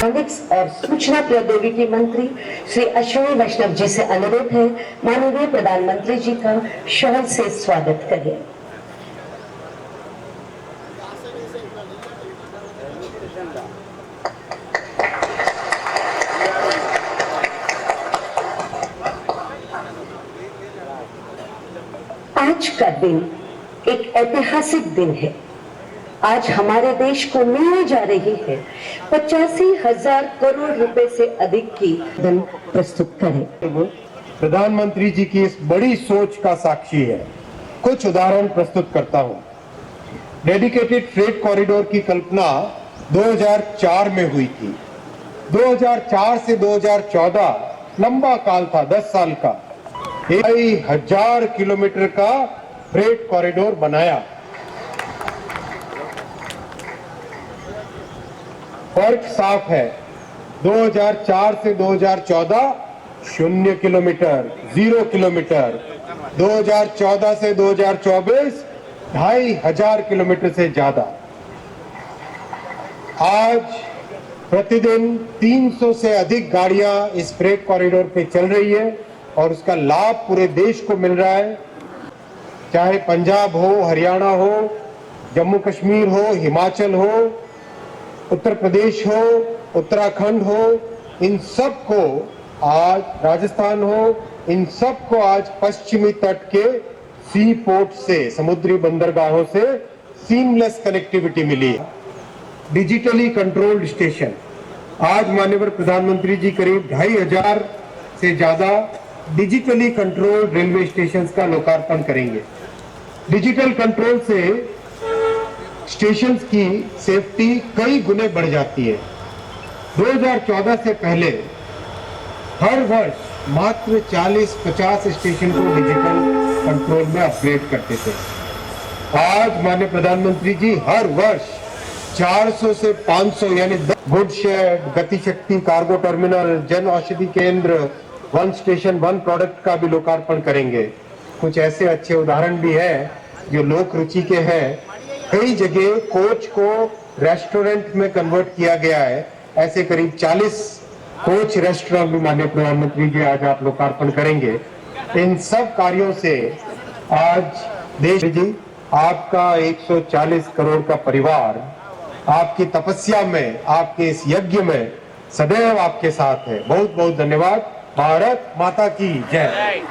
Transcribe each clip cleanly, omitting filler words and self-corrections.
Electronics और सूचना प्रौद्योगिकी मंत्री श्री अश्विनी वैष्णव जी से अनुरोध है, माननीय प्रधानमंत्री जी का शॉल से स्वागत करें। आज का दिन एक ऐतिहासिक दिन है। आज हमारे देश को मिलने जा रही है 85,000 करोड़ रुपए से अधिक की धन प्रस्तुत करें। प्रधानमंत्री जी की इस बड़ी सोच का साक्षी है। कुछ उदाहरण प्रस्तुत करता हूं। डेडिकेटेड फ्रेट कॉरिडोर की कल्पना 2004 में हुई थी। 2004 से 2014 लंबा काल था, 10 साल का। 1,000 किलोमीटर का फ्रेट कॉरिडोर बनाया। फर्क साफ है। 2004 से 2014 0 किलोमीटर, 0 किलोमीटर। 2014 से 2024 2,500 किलोमीटर से ज्यादा। आज प्रतिदिन 300 से अधिक गाड़ियां इस फ्रेट कॉरिडोर पे चल रही है और उसका लाभ पूरे देश को मिल रहा है। चाहे पंजाब हो, हरियाणा हो, जम्मू कश्मीर हो, हिमाचल हो, उत्तर प्रदेश हो, उत्तराखंड हो, इन सब को आज, राजस्थान हो, इन सब को आज पश्चिमी तट के सी पोर्ट से, समुद्री बंदरगाहों से सीमलेस कनेक्टिविटी मिली है। डिजिटली कंट्रोल्ड स्टेशन, आज माननीय प्रधानमंत्री जी करीब 2,500 से ज्यादा डिजिटली कंट्रोल्ड रेलवे स्टेशन का लोकार्पण करेंगे। डिजिटल कंट्रोल से स्टेशन की सेफ्टी कई गुने बढ़ जाती है। 2014 से पहले हर वर्ष मात्र 40-50 स्टेशन को डिजिटल कंट्रोल में अपग्रेड करते थे। आज माननीय प्रधानमंत्री जी हर वर्ष 400 से 500 यानी गुड शेड, गति शक्ति कार्गो टर्मिनल, जन औषधि केंद्र, वन स्टेशन वन प्रोडक्ट का भी लोकार्पण करेंगे। कुछ ऐसे अच्छे उदाहरण भी है जो लोक रुचि के हैं। कई जगह कोच को रेस्टोरेंट में कन्वर्ट किया गया है। ऐसे करीब 40 कोच रेस्टोरेंट भी माननीय प्रधानमंत्री जी आज आप लोकार्पण करेंगे। इन सब कार्यों से आज देश जी, आपका 140 करोड़ का परिवार आपकी तपस्या में, आपके इस यज्ञ में सदैव आपके साथ है। बहुत बहुत धन्यवाद। भारत माता की जय।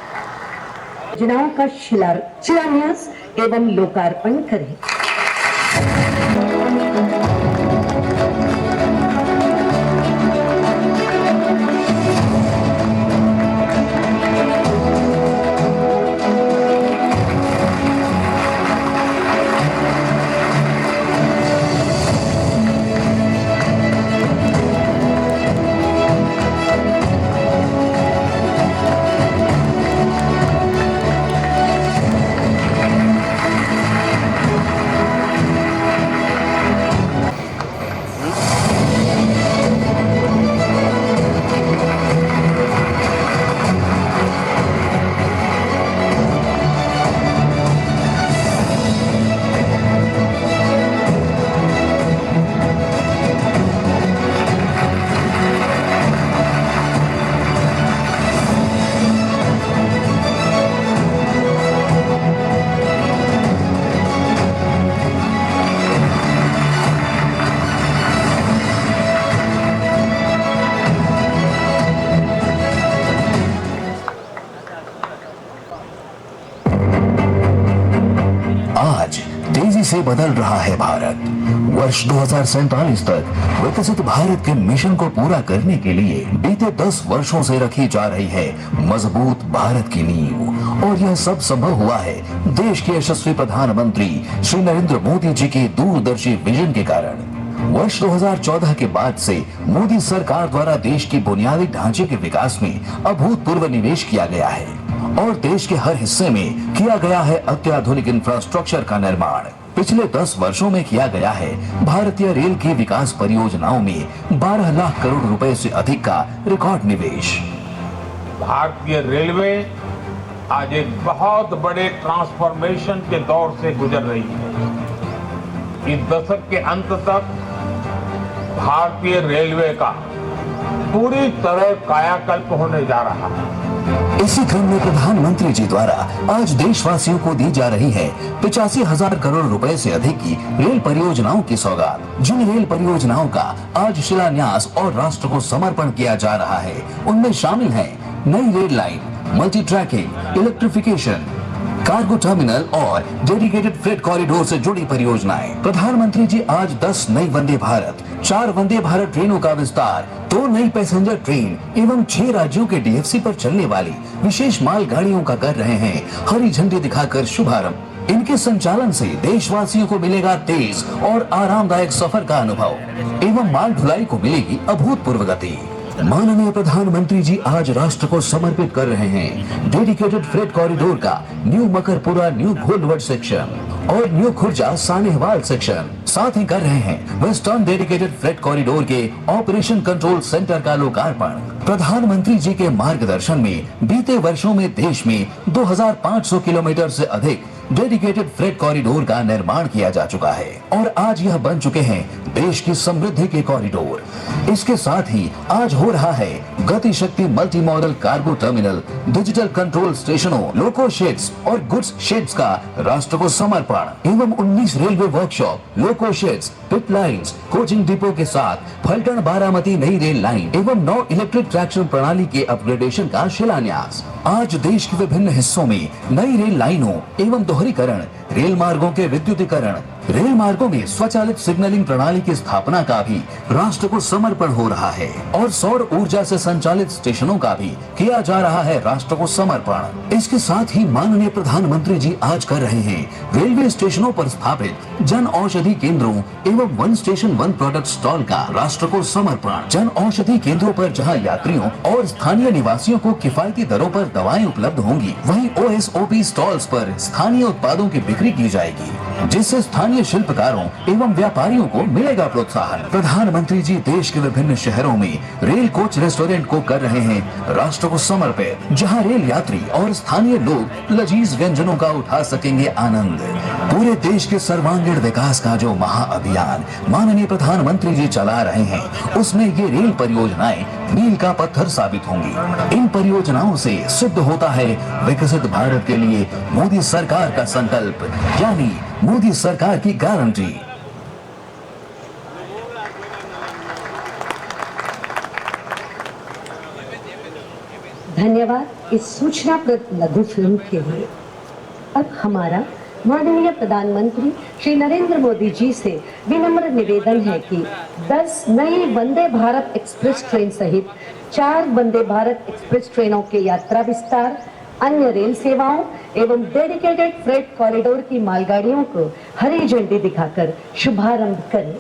योजनाओं का शिलान्यास एवं लोकार्पण करें। से बदल रहा है भारत। वर्ष 2047 तक विकसित भारत के मिशन को पूरा करने के लिए बीते 10 वर्षों से रखी जा रही है मजबूत भारत की नींव। और यह सब संभव हुआ है देश के यशस्वी प्रधानमंत्री श्री नरेंद्र मोदी जी के दूरदर्शी विजन के कारण। वर्ष 2014 के बाद से मोदी सरकार द्वारा देश की बुनियादी ढांचे के विकास में अभूतपूर्व निवेश किया गया है और देश के हर हिस्से में किया गया है अत्याधुनिक इंफ्रास्ट्रक्चर का निर्माण। पिछले 10 वर्षों में किया गया है भारतीय रेल की विकास परियोजनाओं में 12 लाख करोड़ रुपए से अधिक का रिकॉर्ड निवेश। भारतीय रेलवे आज एक बहुत बड़े ट्रांसफॉर्मेशन के दौर से गुजर रही है। इस दशक के अंत तक भारतीय रेलवे का पूरी तरह कायाकल्प होने जा रहा है। इसी क्रम में प्रधानमंत्री जी द्वारा आज देशवासियों को दी जा रही है 85,000 करोड़ रुपए से अधिक की रेल परियोजनाओं की सौगात। जिन रेल परियोजनाओं का आज शिलान्यास और राष्ट्र को समर्पण किया जा रहा है, उनमें शामिल है नई rail line, multi tracking, electrification, cargo terminal और डेडिकेटेड फ्रेट कॉरिडोर से जुड़ी परियोजनाएं। प्रधानमंत्री जी आज 10 नई वंदे भारत, 4 वंदे भारत ट्रेनों का विस्तार, 2 नई पैसेंजर ट्रेन एवं 6 राज्यों के डीएफसी पर चलने वाली विशेष मालगाड़ियों का कर रहे हैं हरी झंडी दिखाकर शुभारंभ। इनके संचालन से देशवासियों को मिलेगा तेज और आरामदायक सफर का अनुभव एवं माल ढुलाई को मिलेगी अभूतपूर्व गति। माननीय प्रधानमंत्री जी आज राष्ट्र को समर्पित कर रहे हैं डेडिकेटेड फ्रेट कॉरिडोर का new Makarpura new Gholvad section और न्यू खुर्जा सानेहवाल सेक्शन। साथ ही कर रहे हैं वेस्टर्न डेडिकेटेड फ्रेट कॉरिडोर के ऑपरेशन कंट्रोल सेंटर का लोकार्पण। प्रधानमंत्री जी के मार्गदर्शन में बीते वर्षों में देश में 2500 किलोमीटर से अधिक डेडिकेटेड फ्रेट कॉरिडोर का निर्माण किया जा चुका है और आज यह बन चुके हैं देश की समृद्धि के कॉरिडोर। इसके साथ ही आज हो रहा है गति Shakti multi modal cargo terminal, digital control स्टेशनों, लोको शेड्स और गुड्स शेड्स का राष्ट्र को समर्पण एवं 19 रेलवे वर्कशॉप, लोको शेड्स, पिट लाइन्स, कोचिंग डिपो के साथ फलटन बारामती नई रेल लाइन एवं 9 इलेक्ट्रिक ट्रैक्शन प्रणाली के अपग्रेडेशन का शिलान्यास। आज देश के विभिन्न हिस्सों में नई रेल लाइनों एवं दोहरीकरण, रेल मार्गों के विद्युतीकरण, रेल मार्गों में स्वचालित सिग्नलिंग प्रणाली की स्थापना का भी राष्ट्र को समर्पण हो रहा है और सौर ऊर्जा से संचालित स्टेशनों का भी किया जा रहा है राष्ट्र को समर्पण। इसके साथ ही माननीय प्रधानमंत्री जी आज कर रहे हैं रेलवे स्टेशनों पर स्थापित जन औषधि केंद्रों एवं one station one product stall का राष्ट्र को समर्पण। जन औषधि केंद्रों पर जहां यात्रियों और स्थानीय निवासियों को किफायती दरों पर दवाएं उपलब्ध होंगी, वहीं OSOP स्टॉल्स पर स्थानीय उत्पादों की बिक्री की जाएगी, जिससे स्थानीय शिल्पकारों एवं व्यापारियों को मिलेगा प्रोत्साहन। प्रधानमंत्री जी देश के विभिन्न शहरों में रेल कोच रेस्टोरेंट को कर रहे हैं राष्ट्र को समर्पित, जहां रेल यात्री और स्थानीय लोग लजीज व्यंजनों का उठा सकेंगे आनंद। पूरे देश के सर्वांगीण विकास का जो महाअभियान माननीय प्रधानमंत्री जी चला रहे हैं, उसमें ये रेल परियोजनाएं मील का पत्थर साबित होंगी। इन परियोजनाओं से सिद्ध होता है विकसित भारत के लिए मोदी सरकार का संकल्प, यानी मोदी सरकार की गारंटी। धन्यवाद इस सूचनाप्रद लघु फिल्म के लिए। अब हमारा माननीय प्रधानमंत्री श्री नरेंद्र मोदी जी से विनम्र निवेदन है कि 10 नई वंदे भारत एक्सप्रेस ट्रेन सहित 4 वंदे भारत एक्सप्रेस ट्रेनों के यात्रा विस्तार, अन्य रेल सेवाओं एवं डेडिकेटेड फ्रेट कॉरिडोर की मालगाड़ियों को हरी झंडी दिखाकर शुभारंभ करें।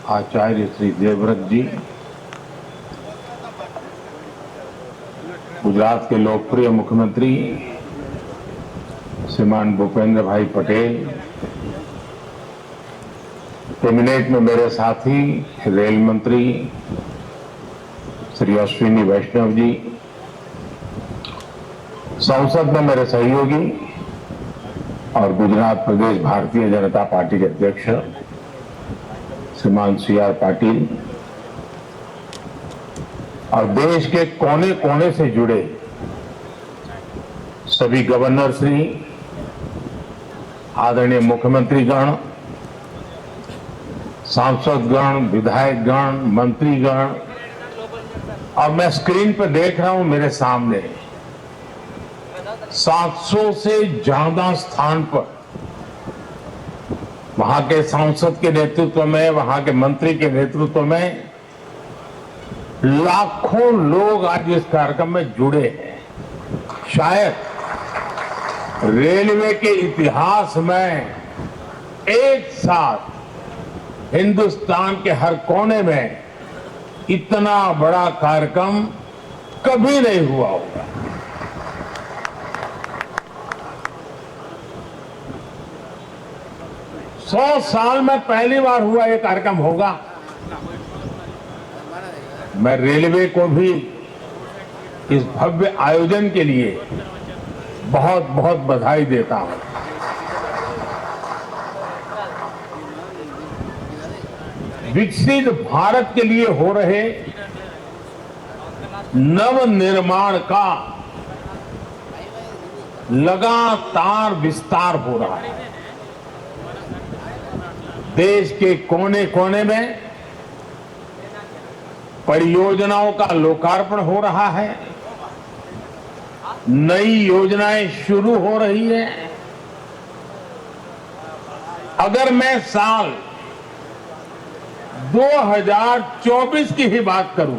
आचार्य श्री देवव्रत जी, गुजरात के लोकप्रिय मुख्यमंत्री श्रीमान भूपेंद्र भाई पटेल, कैबिनेट में मेरे साथी रेल मंत्री श्री अश्विनी वैष्णव जी, संसद में मेरे सहयोगी और गुजरात प्रदेश भारतीय जनता पार्टी के अध्यक्ष श्रीमान CR पाटिल और देश के कोने कोने से जुड़े सभी गवर्नर श्री, आदरणीय मुख्यमंत्रीगण, सांसदगण, विधायकगण, मंत्रीगण, और मैं स्क्रीन पर देख रहा हूं मेरे सामने 700 से ज्यादा स्थान पर वहां के सांसद के नेतृत्व में, वहां के मंत्री के नेतृत्व में लाखों लोग आज इस कार्यक्रम में जुड़े हैं। शायद रेलवे के इतिहास में एक साथ हिंदुस्तान के हर कोने में इतना बड़ा कार्यक्रम कभी नहीं हुआ होगा। सौ साल में पहली बार हुआ ये कार्यक्रम होगा। मैं रेलवे को भी इस भव्य आयोजन के लिए बहुत बहुत बधाई देता हूं। विकसित भारत के लिए हो रहे नव निर्माण का लगातार विस्तार हो रहा है। देश के कोने कोने में परियोजनाओं का लोकार्पण हो रहा है, नई योजनाएं शुरू हो रही है। अगर मैं साल 2024 की ही बात करूं,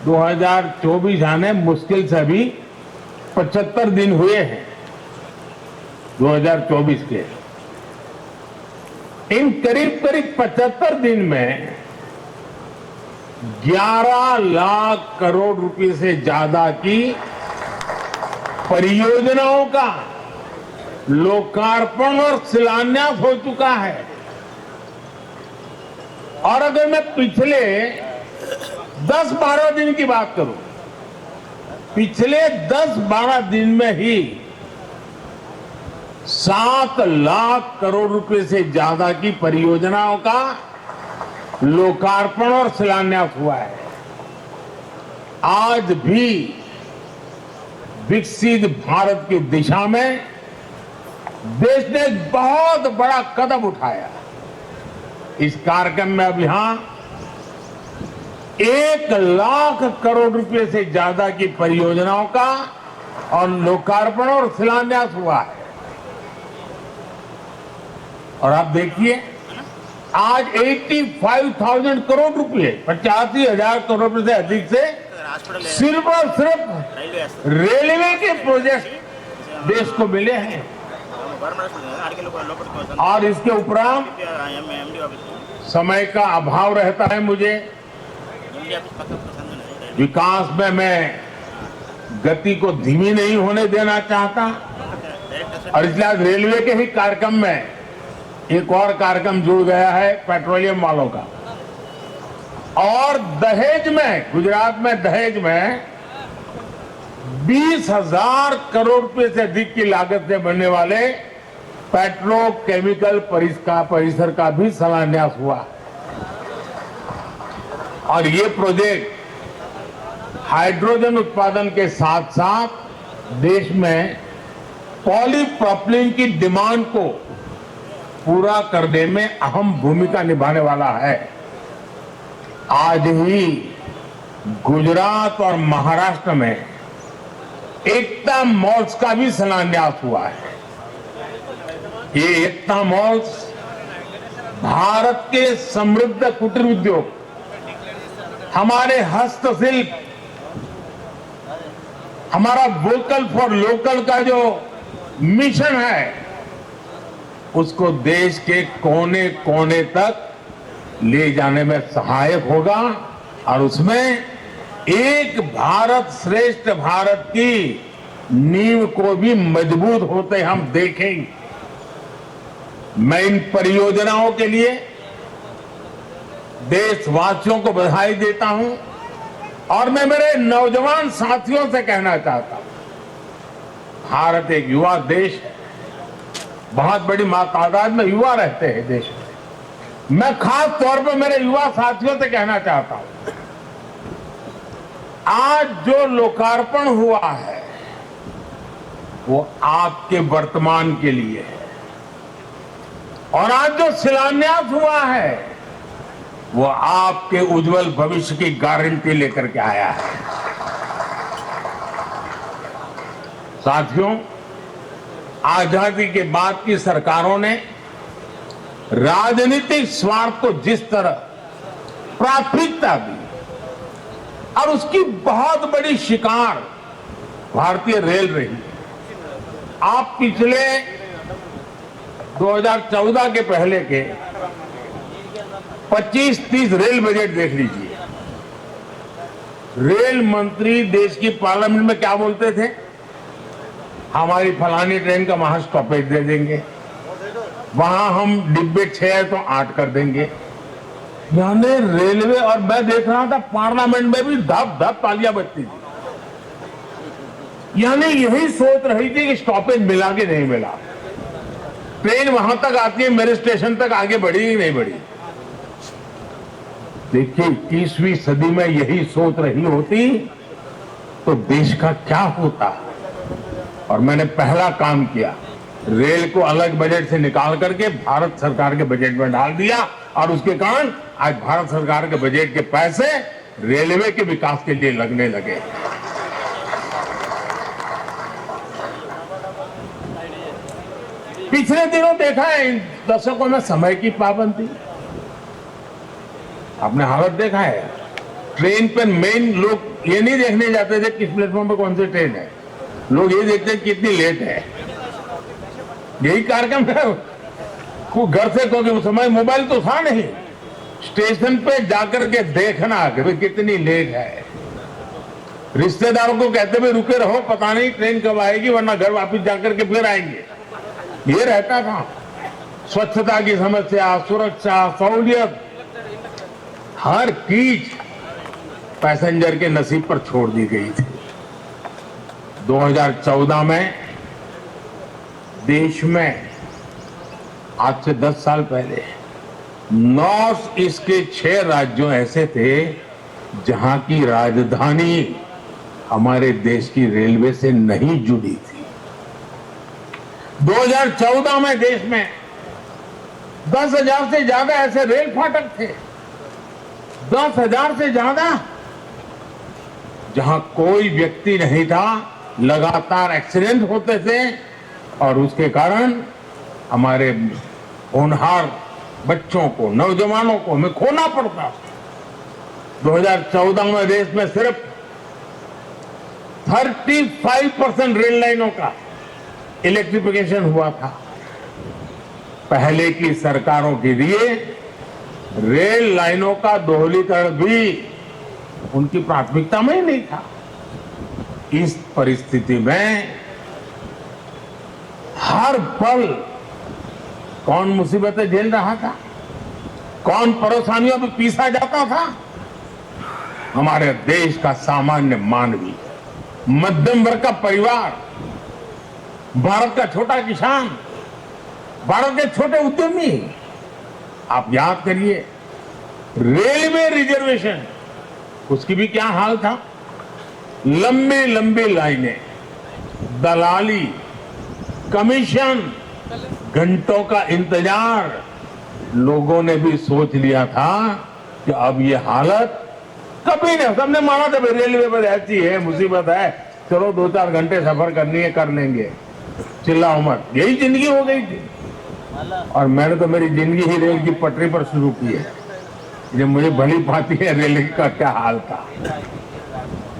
2024 आने मुश्किल से अभी 75 दिन हुए हैं 2024 के। इन करीब करीब 75 दिन में 11 लाख करोड़ रुपए से ज्यादा की परियोजनाओं का लोकार्पण और शिलान्यास हो चुका है। और अगर मैं पिछले 10-12 दिन की बात करूं, पिछले 10-12 दिन में ही 7 लाख करोड़ रुपए से ज्यादा की परियोजनाओं का लोकार्पण और शिलान्यास हुआ है। आज भी विकसित भारत की दिशा में देश ने एक बहुत बड़ा कदम उठाया। इस कार्यक्रम में अब यहां 1 लाख करोड़ रुपए से ज्यादा की परियोजनाओं का और लोकार्पण और शिलान्यास हुआ है। और आप देखिए, आज 85,000 करोड़ रुपए, 85,000 करोड़ रुपए से अधिक से सिर्फ और सिर्फ रेलवे के प्रोजेक्ट देश को मिले हैं। और इसके उपरांत समय का अभाव रहता है मुझे, विकास में मैं गति को धीमी नहीं होने देना चाहता, और इसलिए आज रेलवे के ही कार्यक्रम में एक और कार्यक्रम जुड़ गया है पेट्रोलियम वालों का। और दहेज में, गुजरात में दहेज में 20,000 करोड़ रुपए से अधिक की लागत से बनने वाले पेट्रोकेमिकल परिसर का भी शिलान्यास हुआ। और ये प्रोजेक्ट हाइड्रोजन उत्पादन के साथ साथ देश में पॉलीप्रोपिलीन की डिमांड को पूरा करने में अहम भूमिका निभाने वाला है। आज ही गुजरात और महाराष्ट्र में एकता मॉल्स का भी शिलान्यास हुआ है। ये एकता मॉल्स भारत के समृद्ध कुटीर उद्योग, हमारे हस्तशिल्प, हमारा वोकल फॉर लोकल का जो मिशन है, उसको देश के कोने कोने तक ले जाने में सहायक होगा। और उसमें एक भारत श्रेष्ठ भारत की नींव को भी मजबूत होते हम देखेंगे। मैं इन परियोजनाओं के लिए देशवासियों को बधाई देता हूं, और मैं मेरे नौजवान साथियों से कहना चाहता हूं, भारत एक युवा देश है, बहुत बड़ी तादाद में युवा रहते हैं देश में। मैं खास तौर पर मेरे युवा साथियों से कहना चाहता हूं, आज जो लोकार्पण हुआ है वो आपके वर्तमान के लिए है, और आज जो शिलान्यास हुआ है वो आपके उज्जवल भविष्य की गारंटी लेकर के आया है। साथियों, आजादी के बाद की सरकारों ने राजनीतिक स्वार्थ को जिस तरह प्राथमिकता दी, और उसकी बहुत बड़ी शिकार भारतीय रेल रही। आप पिछले 2014 के पहले के 25-30 रेल बजट देख लीजिए। रेल मंत्री देश की पार्लियामेंट में क्या बोलते थे? हमारी फलानी ट्रेन का वहां स्टॉपेज दे देंगे, वहां हम डिब्बे 6 है तो 8 कर देंगे। यानी रेलवे, और मैं देख रहा था पार्लियामेंट में भी धप धप तालियां बजती थी। यानी यही सोच रही थी कि स्टॉपेज मिला कि नहीं मिला, ट्रेन वहां तक आती है, मेरे स्टेशन तक आगे बढ़ी कि नहीं बढ़ी। देखिए 21वीं सदी में यही सोच रही होती तो देश का क्या होता। और मैंने पहला काम किया, रेल को अलग बजट से निकाल करके भारत सरकार के बजट में डाल दिया, और उसके कारण आज भारत सरकार के बजट के पैसे रेलवे के विकास के लिए लगने लगे। पिछले दिनों देखा है इन दशकों में समय की पाबंदी, आपने हालत देखा है। ट्रेन पर मेन लोग ये नहीं देखने जाते थे किस प्लेटफॉर्म पर कौन सी ट्रेन है, लोग ये देखते हैं कितनी लेट है। यही कार्यक्रम है। वो घर से, क्योंकि उस समय मोबाइल तो था नहीं, स्टेशन पे जाकर के देखना कि भाई कितनी लेट है। रिश्तेदारों को कहते हुए रुके रहो, पता नहीं ट्रेन कब आएगी, वरना घर वापस जाकर के फिर आएंगे। ये रहता था। स्वच्छता की समस्या, सुरक्षा, सहूलियत, हर चीज पैसेंजर के नसीब पर छोड़ दी गई थी। 2014 में देश में आज से 10 साल पहले नॉर्थ ईस्ट के 6 राज्यों ऐसे थे जहां की राजधानी हमारे देश की रेलवे से नहीं जुड़ी थी। 2014 में देश में 10,000 से ज्यादा ऐसे रेल फाटक थे, 10,000 से ज्यादा, जहां कोई व्यक्ति नहीं था, लगातार एक्सीडेंट होते थे और उसके कारण हमारे होनहार बच्चों को, नौजवानों को हमें खोना पड़ता। 2014 में देश में सिर्फ 35% रेल लाइनों का इलेक्ट्रिफिकेशन हुआ था। पहले की सरकारों के लिए रेल लाइनों का दोहरीकरण भी उनकी प्राथमिकता में ही नहीं था। इस परिस्थिति में हर पल कौन मुसीबतें झेल रहा था, कौन परेशानियों में पीसा जाता था? हमारे देश का सामान्य मानवी, मध्यम वर्ग का परिवार, भारत का छोटा किसान, भारत के छोटे उद्यमी। आप याद करिए, रेलवे रिजर्वेशन, उसकी भी क्या हाल था। लंबी लंबी लाइनें, दलाली, कमीशन, घंटों का इंतजार। लोगों ने भी सोच लिया था कि अब ये हालत कभी नहीं, सबने माना था रेलवे पर ऐसी है, मुसीबत है, चलो 2-4 घंटे सफर करनी है, कर लेंगे, चिल्लाओ मत। यही जिंदगी हो गई थी। और मैंने तो मेरी जिंदगी ही रेल की पटरी पर शुरू की है, जब मुझे भली भांति है रेल का क्या हाल था।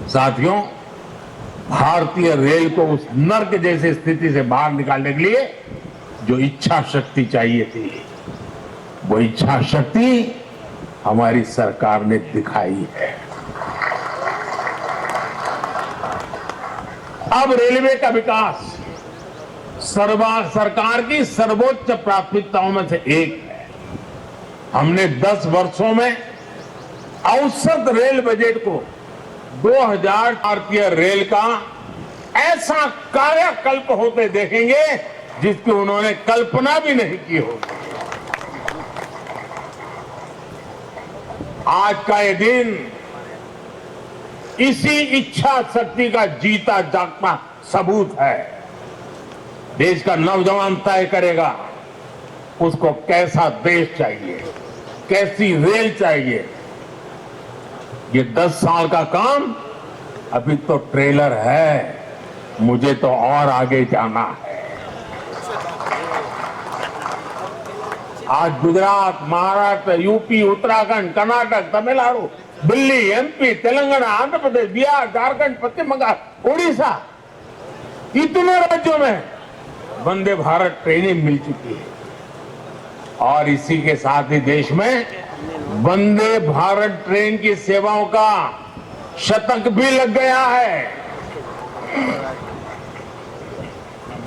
साथियों, भारतीय रेल को उस नर्क जैसी स्थिति से बाहर निकालने के लिए जो इच्छा शक्ति चाहिए थी, वो इच्छा शक्ति हमारी सरकार ने दिखाई है। अब रेलवे का विकास सरकार की सर्वोच्च प्राथमिकताओं में से एक है। हमने 10 वर्षों में औसत रेल बजट को 2000 भारतीय रेल का ऐसा कायाकल्प होते देखेंगे जिसकी उन्होंने कल्पना भी नहीं की होगी। आज का ये दिन इसी इच्छा शक्ति का जीता जागता सबूत है। देश का नौजवान तय करेगा उसको कैसा देश चाहिए, कैसी रेल चाहिए। ये 10 साल का काम अभी तो ट्रेलर है, मुझे तो और आगे जाना है। आज गुजरात, महाराष्ट्र, यूपी, उत्तराखंड, कर्नाटक, तमिलनाडु दिल्ली, एमपी, तेलंगाना, आंध्र प्रदेश, बिहार, झारखंड, पश्चिम बंगाल, उड़ीसा, इतने राज्यों में वंदे भारत ट्रेनें मिल चुकी है। और इसी के साथ ही देश में वंदे भारत ट्रेन की सेवाओं का शतक भी लग गया है।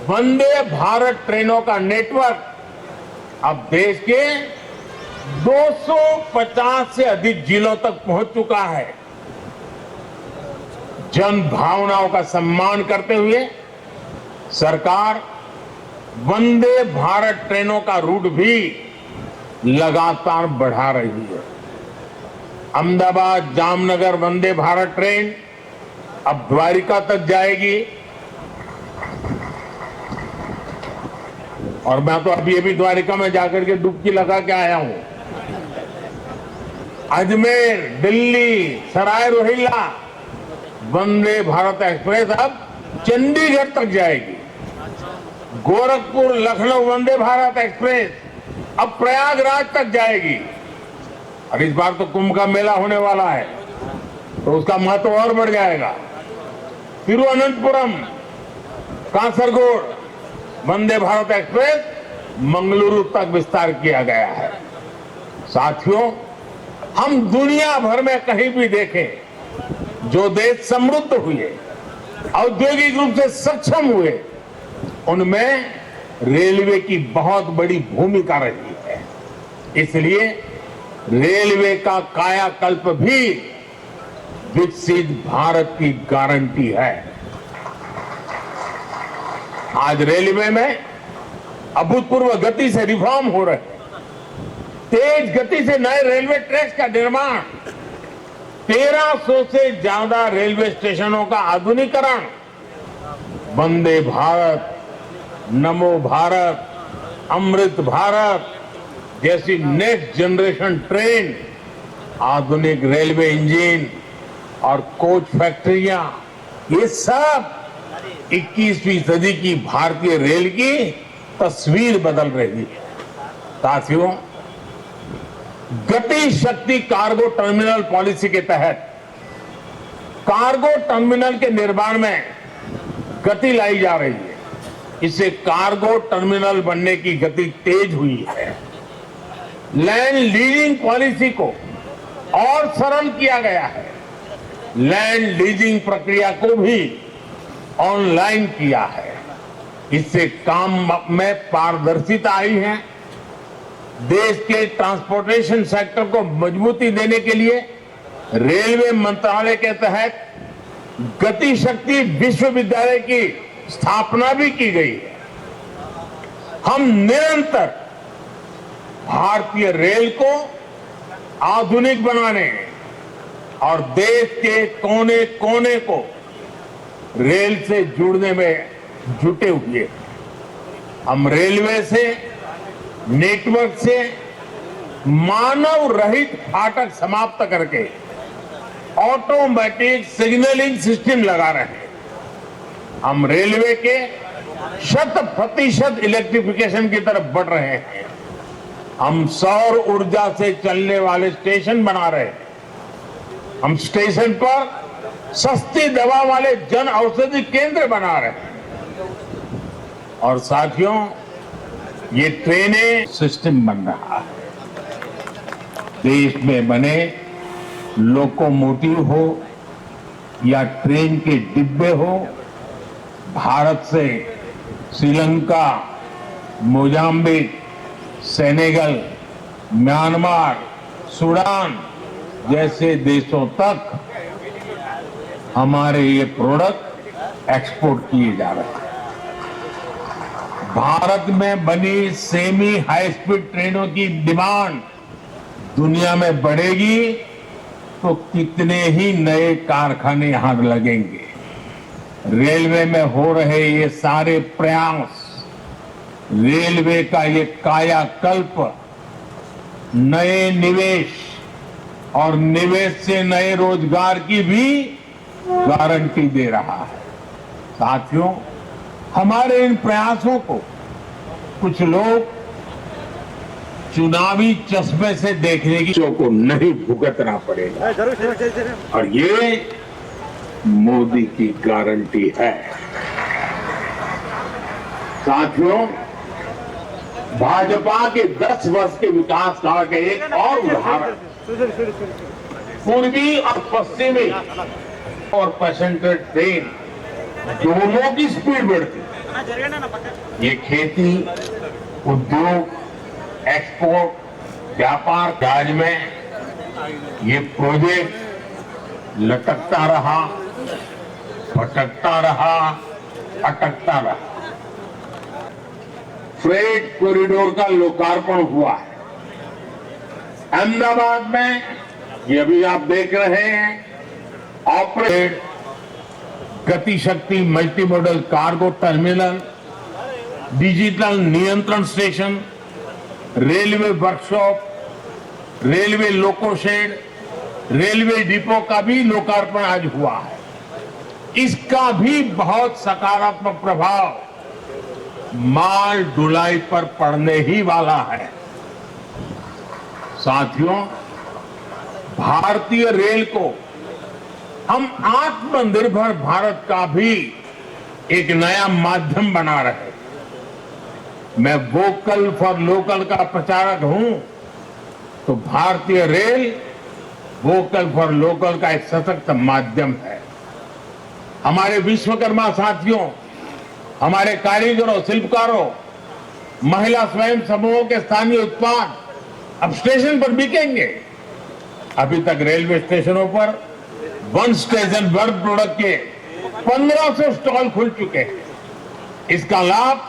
वंदे भारत ट्रेनों का नेटवर्क अब देश के 250 से अधिक जिलों तक पहुंच चुका है। जन भावनाओं का सम्मान करते हुए सरकार वंदे भारत ट्रेनों का रूट भी लगातार बढ़ा रही है। अहमदाबाद जामनगर वंदे भारत ट्रेन अब द्वारिका तक जाएगी। और मैं तो अभी द्वारिका में जाकर के डुबकी लगा के आया हूं। अजमेर, दिल्ली, सराय रोहिल्ला वंदे भारत एक्सप्रेस अब चंडीगढ़ तक जाएगी। गोरखपुर लखनऊ वंदे भारत एक्सप्रेस अब प्रयागराज तक जाएगी। और इस बार तो कुंभ का मेला होने वाला है, तो उसका महत्व और बढ़ जाएगा। तिरुवनंतपुरम, कासरगोड वंदे भारत एक्सप्रेस मंगलुरु तक विस्तार किया गया है। साथियों, हम दुनिया भर में कहीं भी देखें, जो देश समृद्ध हुए, औद्योगिक रूप से सक्षम हुए, उनमें रेलवे की बहुत बड़ी भूमिका रही है। इसलिए रेलवे का कायाकल्प भी विकसित भारत की गारंटी है। आज रेलवे में अभूतपूर्व गति से रिफॉर्म हो रहे हैं। तेज गति से नए रेलवे ट्रैक्स का निर्माण, 1300 से ज्यादा रेलवे स्टेशनों का आधुनिकीकरण, वंदे भारत, नमो भारत, अमृत भारत जैसी नेक्स्ट जनरेशन ट्रेन, आधुनिक रेलवे इंजन और कोच फैक्ट्रियां, ये सब 21वीं सदी की भारतीय रेल की तस्वीर बदल रही है। साथियों, गति शक्ति कार्गो टर्मिनल पॉलिसी के तहत कार्गो टर्मिनल के निर्माण में गति लाई जा रही है। इससे कार्गो टर्मिनल बनने की गति तेज हुई है। लैंड लीजिंग पॉलिसी को और सरल किया गया है। लैंड लीजिंग प्रक्रिया को भी ऑनलाइन किया है। इससे काम में पारदर्शिता आई है। देश के ट्रांसपोर्टेशन सेक्टर को मजबूती देने के लिए रेलवे मंत्रालय के तहत गति शक्ति विश्वविद्यालय की स्थापना भी की गई है। हम निरंतर भारतीय रेल को आधुनिक बनाने और देश के कोने कोने को रेल से जुड़ने में जुटे हुए हैं। हम रेलवे से, नेटवर्क से मानव रहित फाटक समाप्त करके ऑटोमेटिक सिग्नलिंग सिस्टम लगा रहे हैं। हम रेलवे के 100% इलेक्ट्रिफिकेशन की तरफ बढ़ रहे हैं। हम सौर ऊर्जा से चलने वाले स्टेशन बना रहे हैं। हम स्टेशन पर सस्ती दवा वाले जन औषधि केंद्र बना रहे हैं। और साथियों, ये ट्रेनें सिस्टम बन रहा है। देश में बने लोकोमोटिव हो या ट्रेन के डिब्बे हो, भारत से Sri Lanka, Mozambique, Senegal, Myanmar, Sudan जैसे देशों तक हमारे ये प्रोडक्ट एक्सपोर्ट किए जा रहे हैं। भारत में बनी सेमी हाई स्पीड ट्रेनों की डिमांड दुनिया में बढ़ेगी तो कितने ही नए कारखाने यहां लगेंगे। रेलवे में हो रहे ये सारे प्रयास, रेलवे का ये कायाकल्प नए निवेश और निवेश से नए रोजगार की भी गारंटी दे रहा है। साथियों, हमारे इन प्रयासों को कुछ लोग चुनावी चश्मे से देखने की चीजों को नहीं भुगतना पड़ेगा और ये मोदी की गारंटी है। साथियों, भाजपा के 10 वर्ष के विकास काल के एक और उदाहरण पूर्वी और पश्चिमी और पैसेंजर ट्रेन दोनों की स्पीड बढ़ती। ये खेती, उद्योग, एक्सपोर्ट, व्यापार काज में ये प्रोजेक्ट लटकता रहा, भटकता रहा, अटकता रहा। फ्रेट कॉरिडोर का लोकार्पण हुआ है अहमदाबाद में, ये अभी आप देख रहे हैं। Operate Gati Shakti multi modal cargo terminal, digital नियंत्रण station, railway workshop, railway loco shed, railway depot का भी लोकार्पण आज हुआ है। इसका भी बहुत सकारात्मक प्रभाव माल ढुलाई पर पड़ने ही वाला है। साथियों, भारतीय रेल को हम आत्मनिर्भर भारत का भी एक नया माध्यम बना रहे हैं। मैं वोकल फॉर लोकल का प्रचारक हूं, तो भारतीय रेल वोकल फॉर लोकल का एक सशक्त माध्यम है। हमारे विश्वकर्मा साथियों, हमारे कारीगरों, शिल्पकारों, महिला स्वयं समूहों के स्थानीय उत्पाद अब स्टेशन पर बिकेंगे। अभी तक रेलवे स्टेशनों पर वन स्टेशन वर्क प्रोडक्ट के 1500 स्टॉल खुल चुके हैं। इसका लाभ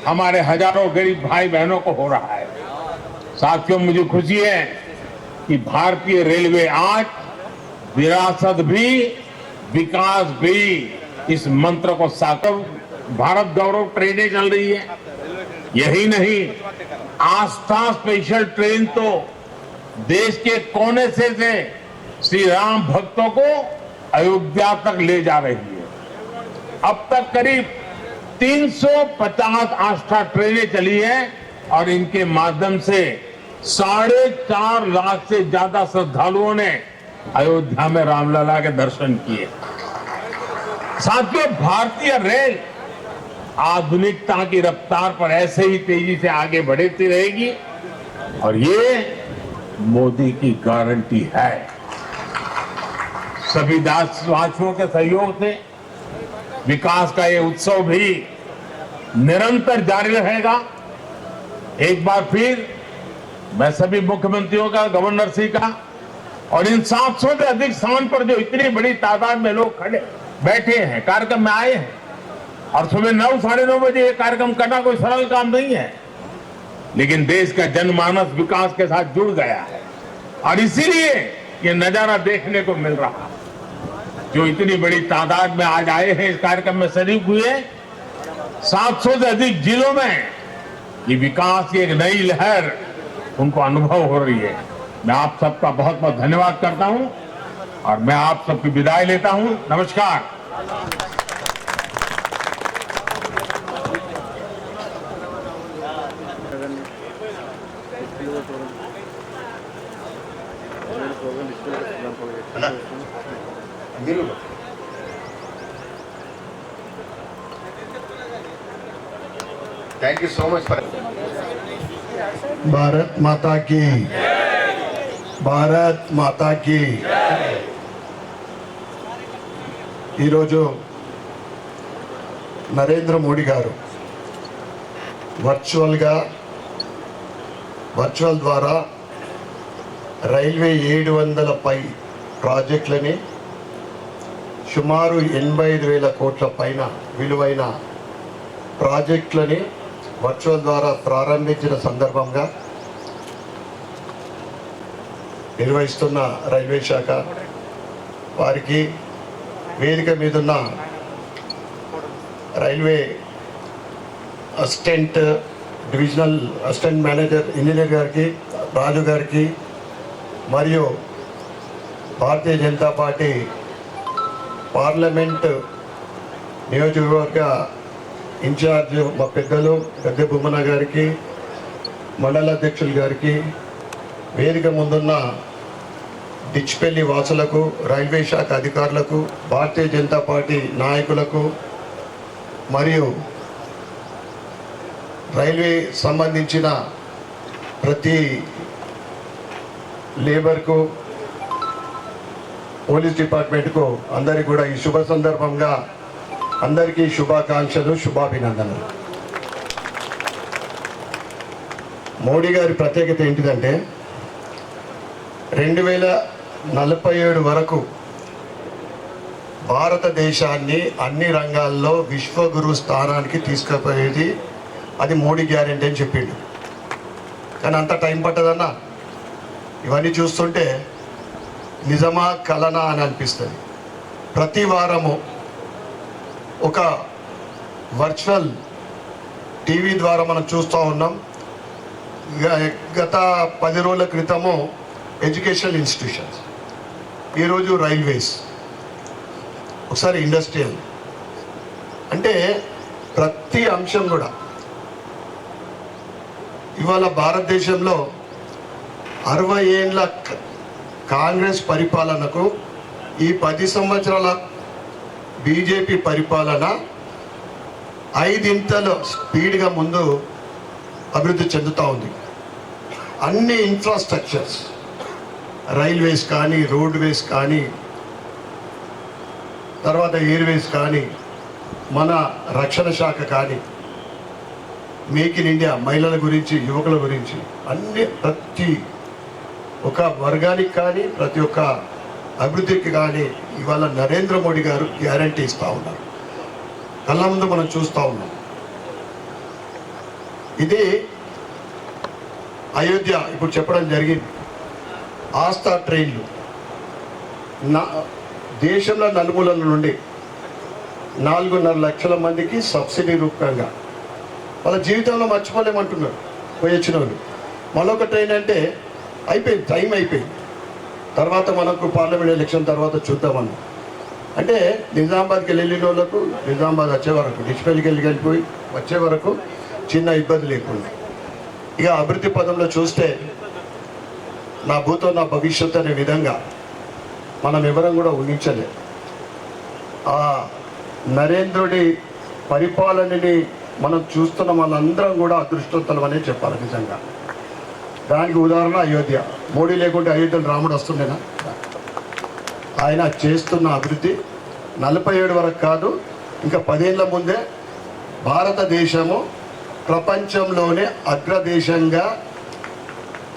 हमारे हजारों गरीब भाई बहनों को हो रहा है। साथियों, मुझे खुशी है कि भारतीय रेलवे आज विरासत भी विकास भी इस मंत्र को साकार। भारत गौरव ट्रेनें चल रही है। यही नहीं, आस्था स्पेशल ट्रेन तो देश के कोने से श्री राम भक्तों को अयोध्या तक ले जा रही है। अब तक करीब 350 आस्था ट्रेनें चली हैं और इनके माध्यम से 4.5 लाख से ज्यादा श्रद्धालुओं ने अयोध्या में रामलला के दर्शन किए। साथियों, भारतीय रेल आधुनिकता की रफ्तार पर ऐसे ही तेजी से आगे बढ़ती रहेगी और ये मोदी की गारंटी है। सभी देशवासियों के सहयोग से विकास का ये उत्सव भी निरंतर जारी रहेगा। एक बार फिर मैं सभी मुख्यमंत्रियों का, गवर्नर श्री का और इन 700 से अधिक स्थान पर जो इतनी बड़ी तादाद में लोग खड़े बैठे हैं, कार्यक्रम में आए हैं और सुबह 9, साढ़े 9 बजे ये कार्यक्रम करना कोई सरल काम नहीं है, लेकिन देश का जनमानस विकास के साथ जुड़ गया है और इसीलिए ये नजारा देखने को मिल रहा है। जो इतनी बड़ी तादाद में आज आए हैं, इस कार्यक्रम में शरीक हुए, 700 से अधिक जिलों में ये विकास की एक नई लहर उनको अनुभव हो रही है। मैं आप सबका बहुत बहुत धन्यवाद करता हूं और मैं आप सबकी विदाई लेता हूं। नमस्कार। Thank you so much for Bharat माता की, భారత్ మాతాకి ఈరోజు నరేంద్ర మోడీ గారు వర్చువల్ ద్వారా రైల్వే 700 పై ప్రాజెక్టులని సుమారు 85,000 కోట్ల పైన విలువైన ప్రాజెక్టులని వర్చువల్ ద్వారా ప్రారంభించిన సందర్భంగా నిర్వహిస్తున్న రైల్వే శాఖ వారికి, వేదిక మీదున్న railway assistant divisional assistant manager engineer గారికి, రాజు గారికి మరియు భారతీయ జనతా పార్టీ పార్లమెంట్ నియోజకవర్గ ఇన్ఛార్జ్ మా పెద్దలు గద్దె బొమ్మన గారికి, మండల అధ్యక్షులు గారికి, వేదిక ముందున్న డిచ్పల్లి వాసులకు, రైల్వే శాఖ అధికారులకు, భారతీయ జనతా పార్టీ నాయకులకు మరియు రైల్వే సంబంధించిన ప్రతి లేబర్కు, పోలీస్ డిపార్ట్మెంట్కు అందరికీ కూడా ఈ శుభ సందర్భంగా అందరికీ శుభాకాంక్షలు, శుభాభినందనలు. మోడీ గారి ప్రత్యేకత ఏంటిదంటే 2047 వరకు భారతదేశాన్ని అన్ని రంగాల్లో విశ్వగురు స్థానానికి తీసుకుపోయేది అది మోడీ గ్యారెంటీ అని చెప్పిండు. కానీ అంత టైం పట్టదన్నా. ఇవన్నీ చూస్తుంటే నిజమా కలనా అని అనిపిస్తుంది. ప్రతి వారము ఒక వర్చువల్ టీవీ ద్వారా మనం చూస్తూ ఉన్నాం. గత 10 రోజుల క్రితము ఎడ్యుకేషనల్ ఇన్స్టిట్యూషన్స్, ఈరోజు రైల్వేస్, ఒకసారి ఇండస్ట్రియల్, అంటే ప్రతి అంశం కూడా ఇవాళ భారతదేశంలో 60 ఏళ్ళ కాంగ్రెస్ పరిపాలనకు ఈ 10 సంవత్సరాల బీజేపీ పరిపాలన 5 స్పీడ్గా ముందు అభివృద్ధి చెందుతూ ఉంది. అన్ని ఇన్ఫ్రాస్ట్రక్చర్స్, రైల్వేస్ కానీ, రోడ్వేస్ కానీ, తర్వాత ఎయిర్వేస్ కానీ, మన రక్షణ శాఖ కానీ, మేక్ ఇన్ ఇండియా, మహిళల గురించి, యువకుల గురించి, అన్ని ప్రతి ఒక వర్గానికి కానీ, ప్రతి ఒక్క అభివృద్ధికి కానీ ఇవాళ నరేంద్ర మోడీ గారు గ్యారంటీ ఇస్తూ ఉన్నారు. కళ్ళ ముందు మనం చూస్తూ ఉన్నాం. ఇది అయోధ్య ఇప్పుడు చెప్పడం జరిగింది. ఆస్థా ట్రైన్లు దేశంలో నలుమూలల నుండి 4.5 లక్షల మందికి సబ్సిడీ రూపంగా వాళ్ళ జీవితంలో మర్చిపోలేమంటున్నారు పోయి వచ్చిన వాళ్ళు. మరొక ట్రైన్ అంటే అయిపోయింది, టైం అయిపోయింది, తర్వాత మనకు పార్లమెంట్ ఎలక్షన్ తర్వాత చూద్దామన్నా. అంటే నిజామాబాద్కి వెళ్ళిన వాళ్ళకు నిజామాబాద్ వచ్చే వరకు, డిచ్పల్లికి వెళ్ళిపోయి వచ్చే వరకు చిన్న ఇబ్బంది లేకుండా. ఇక అభివృద్ధి పదంలో చూస్తే నా భూతో నా భవిష్యత్తు అనే విధంగా మనం ఎవరం కూడా ఊహించలే. ఆ నరేంద్రుడి పరిపాలనని మనం చూస్తున్న వాళ్ళందరం కూడా అదృష్టవంతులం అనే చెప్పాలి నిజంగా. దానికి ఉదాహరణ అయోధ్య. మోడీ లేకుంటే అయోధ్యలో రాముడు వస్తుండేనా? ఆయన చేస్తున్న అభివృద్ధి 47 వరకు కాదు, ఇంకా 10 ఏళ్ల ముందే భారతదేశము ప్రపంచంలోనే అగ్రదేశంగా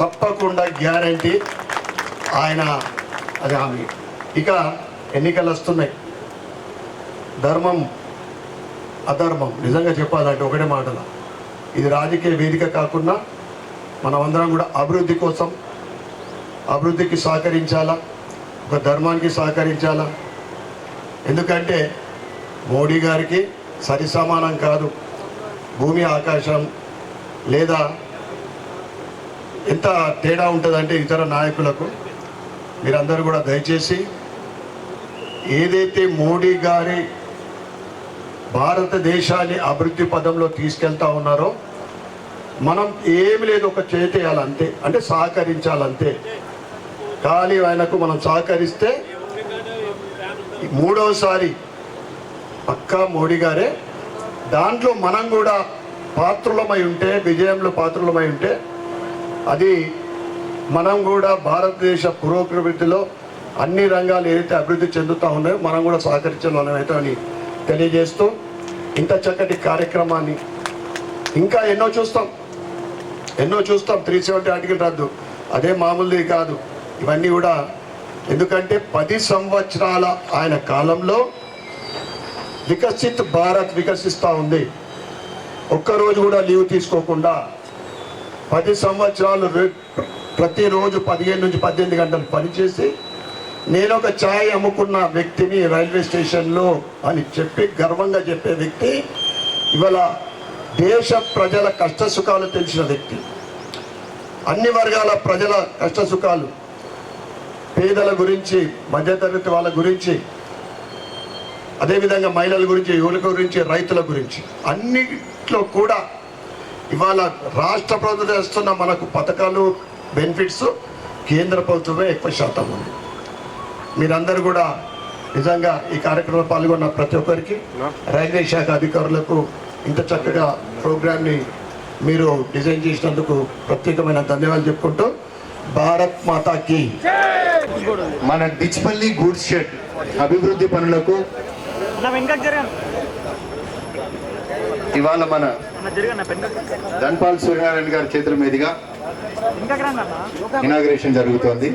తప్పకుండా గ్యారంటీ ఆయన అది హామీ. ఇక ఎన్నికలు వస్తున్నాయి. ధర్మం అధర్మం నిజంగా చెప్పాలంటే ఒకటే మాటల, ఇది రాజకీయ వేదిక కాకుండా మనమందరం కూడా అభివృద్ధి కోసం, అభివృద్ధికి సహకరించాలా, ఒక ధర్మానికి సహకరించాలా. ఎందుకంటే మోడీ గారికి సరి సమానం కాదు భూమి ఆకాశం, లేదా ఎంత తేడా ఉంటుందంటే ఇతర నాయకులకు. మీరందరూ కూడా దయచేసి ఏదైతే మోడీ గారి భారతదేశాన్ని అభివృద్ధి పదంలో తీసుకెళ్తా ఉన్నారో మనం ఏమి లేదు, ఒక చేయాలంతే, అంటే సహకరించాలంతే. కానీ ఆయనకు మనం సహకరిస్తే మూడవసారి పక్కా మోడీ గారే. దాంట్లో మనం కూడా పాత్రులమై ఉంటే, విజయంలో పాత్రులమై ఉంటే, అది మనం కూడా భారతదేశ పురోభివృద్ధిలో అన్ని రంగాలు ఏదైతే అభివృద్ధి చెందుతూ ఉన్నాయో మనం కూడా సహకరించాలనైతే అని తెలియజేస్తూ, ఇంత చక్కటి కార్యక్రమాన్ని ఇంకా ఎన్నో చూస్తాం. 370 ఆర్టికల్ రద్దు అదే మామూలుది కాదు. ఇవన్నీ కూడా ఎందుకంటే 10 సంవత్సరాల ఆయన కాలంలో వికసిత్ భారత్ వికసిస్తూ ఉంది. ఒక్కరోజు కూడా లీవ్ తీసుకోకుండా 10 సంవత్సరాలు ప్రతిరోజు 15 నుంచి 18 గంటలు పనిచేసి, నేను ఒక ఛాయ్ అమ్ముకున్న వ్యక్తిని రైల్వే స్టేషన్లో అని చెప్పి గర్వంగా చెప్పే వ్యక్తి, ఇవాళ దేశ ప్రజల కష్ట సుఖాలు తెలిసిన వ్యక్తి, అన్ని వర్గాల ప్రజల కష్ట సుఖాలు, పేదల గురించి, మధ్యతరగతి వాళ్ళ గురించి, అదేవిధంగా మహిళల గురించి, యువకుల గురించి, రైతుల గురించి, అన్నిట్లో కూడా ఇవాళ రాష్ట్ర ప్రభుత్వం ఇస్తున్న మనకు పథకాలు బెనిఫిట్స్ కేంద్ర ప్రభుత్వమే ఎక్కువ శాతం ఉంది. మీరందరూ కూడా నిజంగా ఈ కార్యక్రమంలో పాల్గొన్న ప్రతి ఒక్కరికి, రైల్వే శాఖ అధికారులకు ఇంత చక్కగా ప్రోగ్రామ్ని మీరు డిజైన్ చేసినందుకు ప్రత్యేకమైన ధన్యవాదాలు చెప్పుకుంటూ భారత్ మాతాకి. మన డిచ్పల్లి గూడ్స్ షెడ్ అభివృద్ధి పనులకు ఇవాళ మన ధన్పాల్ సూర్యనారాయణ గారి చేతుల మీదుగా ఇనాగ్రేషన్ జరుగుతోంది.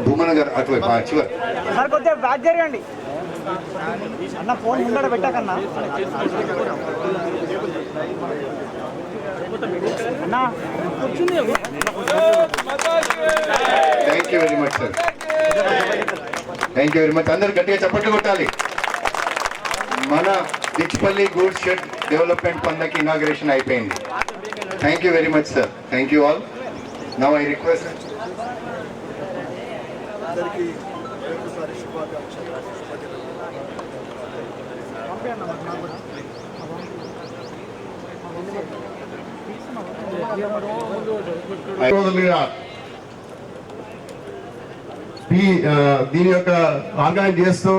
భూమన గారు అటువైపు చివరి కొద్దిగా బ్యాక్ జరగండి అన్న, ఫోన్ ముందర పెట్టకన్నా అన్నా. Thank you very much sir, thank you very much. అందరు గట్టిగా చప్పట్లు కొట్టాలి. మన డిచ్పల్లి గూడ్స్ షెడ్ డెవలప్మెంట్ పనులకి ఇనాగ్రేషన్ అయిపోయింది. Thank you very much sir, thank you all. Now I request దీని యొక్క ఆర్గనైజ్ చేస్తూ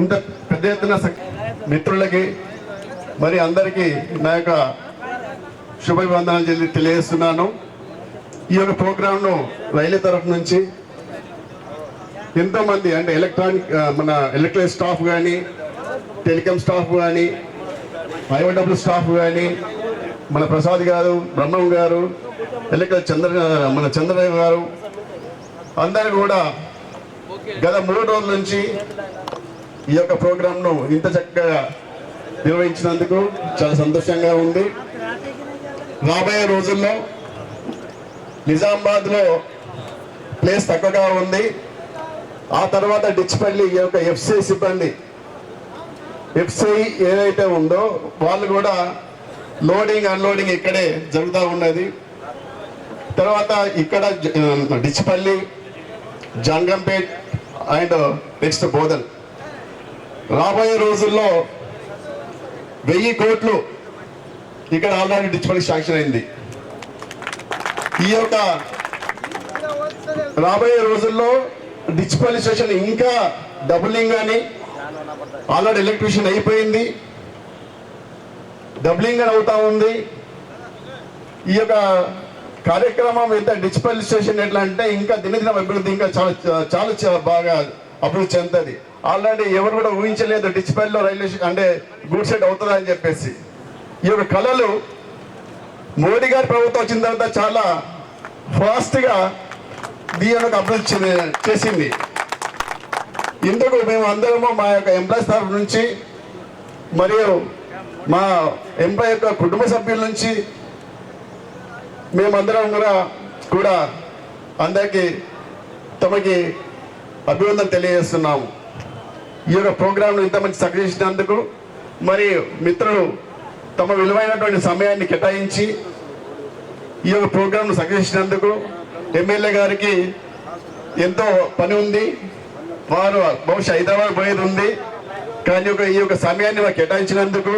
ఇంత పెద్ద ఎత్తున మిత్రులకి మరి అందరికీ నా యొక్క శుభాభివందనాలు తెలియజేస్తున్నాను. ఈ యొక్క ప్రోగ్రాంను రైల్వే తరఫు నుంచి ఎంతోమంది అంటే మన ఎలక్ట్రానిక్ స్టాఫ్ కానీ, టెలికాం స్టాఫ్ కానీ, ఐఓడబ్ల్యూ స్టాఫ్ కానీ, మన ప్రసాద్ గారు, బ్రహ్మం గారు, మన చంద్రరావు గారు అందరూ కూడా గత 3 రోజుల నుంచి ఈ యొక్క ప్రోగ్రాంను ఇంత చక్కగా నిర్వహించినందుకు చాలా సంతోషంగా ఉంది. రాబోయే రోజుల్లో నిజామాబాద్లో ప్లేస్ తక్కువగా ఉంది. ఆ తర్వాత డిచ్పల్లి ఈ యొక్క ఎఫ్సిఐ సిబ్బంది, ఎఫ్సిఐ ఏదైతే ఉందో వాళ్ళు కూడా లోడింగ్ అన్లోడింగ్ ఇక్కడే జరుగుతూ ఉన్నది. తర్వాత ఇక్కడ డిచ్పల్లి, జంగంపేట్ అండ్ నెక్స్ట్ బోధన్. రాబోయే రోజుల్లో 1000 కోట్లు ఇక్కడ ఆల్రెడీ డిచ్పల్లి శాంక్షన్ అయింది. ఈ యొక్క రాబోయే రోజుల్లో డిచ్పల్లి స్టేషన్ ఇంకా డబులింగ్ అని ఆల్రెడీ ఎలక్ట్రిషియన్ అయిపోయింది, డబులింగ్ అని అవుతా ఉంది. ఈ యొక్క కార్యక్రమం ఎంత డిచ్పల్లి స్టేషన్ ఎట్లా అంటే ఇంకా దినదిన అభివృద్ధి ఇంకా చాలా బాగా అభివృద్ధి చెందుతుంది. ఆల్రెడీ ఎవరు కూడా ఊహించలేదు డిచ్పల్లిలో రైల్వే అంటే గూడ్ షెడ్ అవుతుందా అని చెప్పేసి. ఈ యొక్క కళలు మోడీ గారి ప్రభుత్వం వచ్చిన తర్వాత చాలా ఫాస్ట్గా దీని యొక్క అభివృద్ధి చేసింది. ఇందుకు మేము అందరము మా యొక్క ఎంప్లాయీస్ తరఫు నుంచి మరియు మా ఎంప్లాయీ యొక్క కుటుంబ సభ్యుల నుంచి మేమందరం కూడా అందరికీ తమకి అభివందన తెలియజేస్తున్నాము. ఈ యొక్క ప్రోగ్రాంను ఇంత మంచి సక్సెస్ చేసినందుకు మరియు మిత్రులు తమ విలువైనటువంటి సమయాన్ని కేటాయించి ఈ యొక్క ప్రోగ్రాంను సక్సెస్ చేసినందుకు ఎమ్మెల్యే గారికి ఎంతో పని ఉంది. వారు బహుశా హైదరాబాద్ పోయేది ఉంది, కానీ ఈ యొక్క సమయాన్ని వారు కేటాయించినందుకు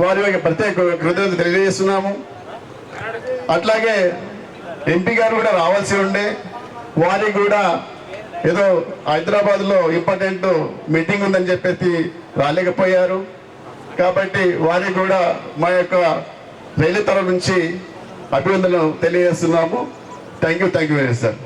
వారి యొక్క ప్రత్యేక కృతజ్ఞత తెలియజేస్తున్నాము. అట్లాగే ఎంపీ గారు కూడా రావాల్సి ఉండే, వారికి కూడా ఏదో హైదరాబాద్లో ఇంపార్టెంట్ మీటింగ్ ఉందని చెప్పేసి రాలేకపోయారు. కాబట్టి వారికి కూడా మా యొక్క రైల్వే తరఫు నుంచి అభినందనలు తెలియజేస్తున్నాము. Thank you very much sir.